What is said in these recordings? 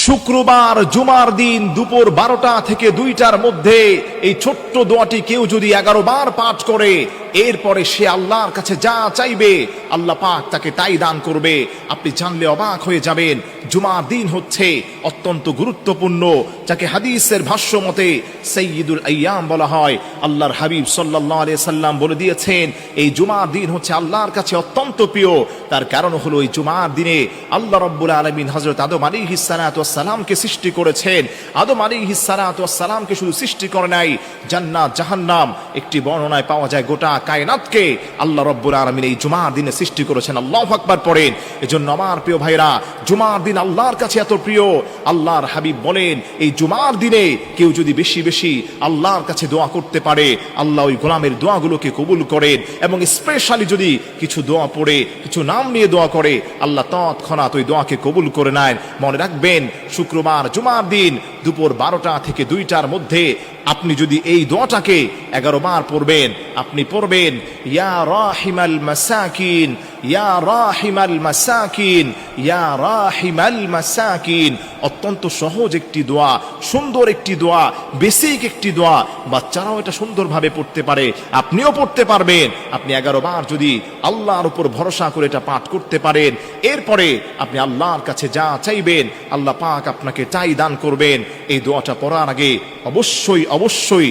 শুক্রবার জুমার দিন দুপুর 12টা থেকে 2টার মধ্যে এই ছোট্ট দোয়াটি কেউ যদি 11 বার পাঠ করে, এরপরে সে আল্লাহর কাছে যা চাইবে আল্লাহ পাক তাকে তাই দান করবে। আপনি জানলে অবাক হয়ে যাবেন। জুমার দিন হচ্ছে অত্যন্ত গুরুত্বপূর্ণ, যাকে হাদিসের ভাষ্য মতে সাইয়্যিদুল আইয়াম বলা হয়। আল্লাহর হাবিব সাল্লাল্লাহু আলাইহি সাল্লাম বলে দিয়েছেন, এই জুমার দিন হচ্ছে আল্লাহর কাছে অত্যন্ত প্রিয়। তার কারণ হলো এই জুমার দিনে আল্লাহ রাব্বুল আলামিন হযরত আদম আলাইহিস সালাতু ওয়াস সালামকে সৃষ্টি করেছেন। আদম আলাইহিস সালাতু ওয়াস সালামকে শুধু সৃষ্টি করে নাই, জান্নাত জাহান্নাম, একটি বর্ণনায় পাওয়া যায় গোটা কায়নাতকে আল্লাহ রাব্বুল আলামিন এই জুমার দিনে সৃষ্টি করেছেন। আল্লাহু আকবার পড়েন। এজন্য আমার প্রিয় ভাইরা, জুমার দিন আল্লাহর কাছে এত প্রিয়। আল্লাহর হাবিব বলেন, এই জুমার দিনে কেউ যদি বেশি বেশি আল্লাহর কাছে দোয়া করতে পারে, আল্লাহ ওই গোলামের দোয়াগুলোকে কবুল করেন। এবং স্পেশালি যদি কিছু দোয়া পড়ে, কিছু নাম নিয়ে দোয়া করে, আল্লাহ তৎক্ষণাৎ ওই দোয়াকে কবুল করে নেন। মনে রাখবেন, শুক্রবার জুমার দিন দুপুর 12টা থেকে 2টার মধ্যে আপনি যদি এই দোয়াটাকে 11 বার পড়বেন, আপনি পড়বেন, ইয়া রাহিমাল মাসাকিন, ইয়া রাহিমাল মাসাকিন, ইয়া রাহিমাল মাসাকিন। অত্যন্ত সহজ একটি দোয়া, সুন্দর একটি দোয়া, বেসিক একটি দোয়া। বাচ্চারাও এটা সুন্দরভাবে পড়তে পারে, আপনিও পড়তে পারবেন। আপনি 11 বার যদি আল্লাহর উপর ভরসা করে এটা পাঠ করতে পারেন, এরপরে আপনি আল্লাহর কাছে যা চাইবেন আল্লাহ পাক আপনাকে তাই দান করবেন। এই দোয়াটা পড়ার আগে অবশ্যই অবশ্যই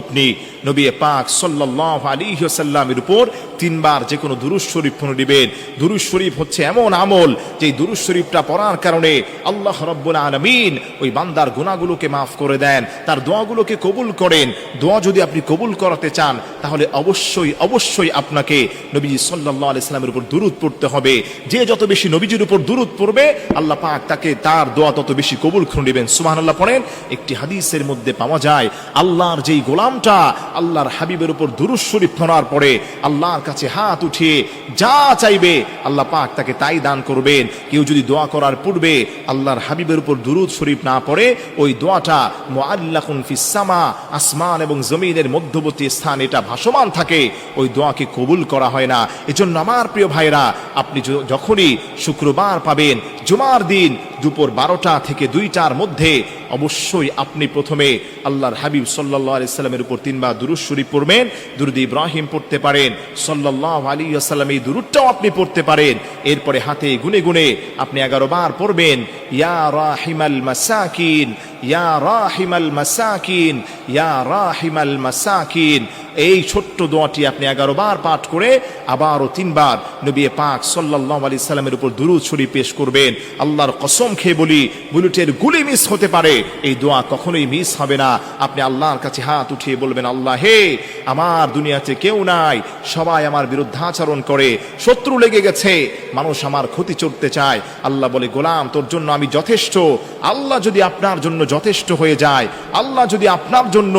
আপনি নবী পাক সাল্লাল্লাহু আলাইহি ওয়াসাল্লামের উপর 3 বার যে কোনো দুরূদ শরীফ পড়িবেন। দুরূদ শরীফ হচ্ছে এমন আমল, যে দুরূদ শরীফটা পড়ার কারণে আল্লাহ রাব্বুল আলামিন ওই বান্দার গুনাহগুলোকে মাফ করে দেন, তার দোয়াগুলোকে কবুল করেন। দোয়া যদি আপনি কবুল করাতে চান, তাহলে অবশ্যই অবশ্যই আপনাকে নবীজি সাল্লাল্লাহু আলাইহি ওয়াসাল্লামের উপর দুরূদ পড়তে হবে। যে যত বেশি নবীজির উপর দুরূদ পড়বে, আল্লাহ পাক তাকে তার দোয়া তত বেশি কবুল করে নেবেন। সুবহানাল্লাহ পড়েন। একটি হাদিসের মধ্যে পাওয়া যায়, আল্লাহর যেই গোলামটা আল্লাহর হাবিবের উপর দুরূদ শরীফ পড়ার পরে আল্লাহর কাছে হাত উঠিয়ে যা চাইবে আল্লাহ পাক তাকে তাই দান করবেন। কেউ যদি দোয়া করার পূর্বে আল্লাহর হাবিবের উপর দুরূদ শরীফ না পড়ে, ওই দোয়াটা মুআল্লাকুন ফিস সামা, আসমান এবং জমিনের মধ্যবর্তী স্থান এটা ভাসমান থাকে, ওই দোয়াকে কবুল করা হয় না। এজন্য আমার প্রিয় ভাইরা, আপনি যখনই শুক্রবার পাবেন, জুমার দিন দুপুর 12টা থেকে 2টার মধ্যে, অবশ্যই আপনি প্রথমে আল্লাহর হাবিব সাল্লাল্লাহু আলাইহি সাল্লামের উপর 3 বার দুরূদ শরীফ পড়বেন। দুরূদ ইব্রাহিম পড়তে পারেন, সাল্লাল্লাহু আলাইহি ওয়াসাল্লাম এই দুরূদটাও আপনি পড়তে পারেন। এরপরে হাতে গুনে গুনে আপনি 11 বার পড়বেন, ইয়া রাহিমাল মাসাকিন, ইয়া রাহিমাল মাসাকিন, ইয়া রাহিমাল মাসাকিন। এই ছোট্ট দোয়াটি আপনি 11 বার পাঠ করে আবারও 3 বার নবী পাক সাল্লাল্লাহু আলাইহি সাল্লামের উপর দুরূদ শরীফ পেশ করবেন। আল্লাহর কসম খেয়ে বলি, বুলেটের গুলি মিস হতে পারে, এই দোয়া কখনোই মিস হবে না। আপনি আল্লাহর কাছে হাত উঠিয়ে বলবেন, আল্লাহ হে, আমার দুনিয়াতে কেউ নাই, সবাই আমার বিরুদ্ধাচরণ করে, শত্রু লেগে গেছে, মানুষ আমার ক্ষতি করতে চায়। আল্লাহ বলে, গোলাম তোর জন্য আমি যথেষ্ট। আল্লাহ যদি আপনার জন্য যথেষ্ট হয়ে যায়, আল্লাহ যদি আপনার জন্য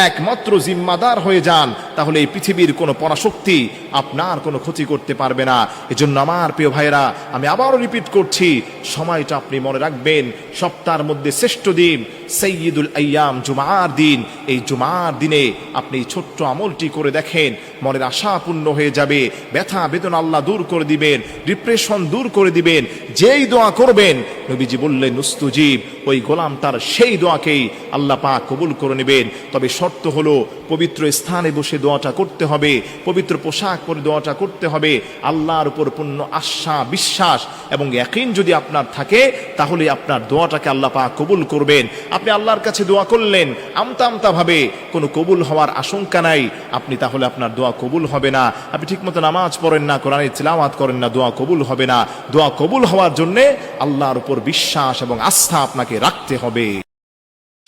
একমাত্র জিম্মাদার হয়ে যান, তাহলে এই পৃথিবীর কোনো পরাশক্তি আপনার কোনো ক্ষতি করতে পারবে না। এজন্য আমার প্রিয় ভাইরা, আমি আবারও রিপিট করছি, সময়টা আপনি মনে রাখবেন, সপ্তাহের মধ্যে শ্রেষ্ঠ দিন সাইয়্যিদুল আইয়াম, জুমার দিন। এই জুমার দিনে আপনি এই ছোট্ট আমলটি করে দেখেন, মনের আশা পূর্ণ হয়ে যাবে, ব্যথা বেদনা আল্লাহ দূর করে দিবেন, ডিপ্রেশন দূর করে দিবেন। যেই দোয়া করবেন, নবীজি বললেন মুস্তাজিব, ওই গোলামটার সেই দোয়াকেই আল্লাহ পাক কবুল করে নেবেন। তবে শর্ত হলো, পবিত্র স্থানে বসে দোয়াটা করতে হবে, পবিত্র পোশাক পরে দোয়াটা করতে হবে। আল্লাহর উপর পূর্ণ আশা, বিশ্বাস এবং ইয়াকিন যদি আপনার থাকে, তাহলে আপনার দোয়াটাকে আল্লাহ পাক কবুল করবেন। আপনি আল্লাহর কাছে দোয়া করলেন আমতা আমতা ভাবে, কোনো কবুল হওয়ার আশঙ্কা নাই, আপনি তাহলে আপনার দোয়া কবুল হবে না। আপনি ঠিকমতো নামাজ পড়েন না, কোরআনের তিলাওয়াত করেন না, দোয়া কবুল হবে না। দোয়া কবুল হওয়ার জন্য আল্লাহর উপর বিশ্বাস এবং আস্থা আপনাকে রাখতে হবে।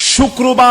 শুক্রবার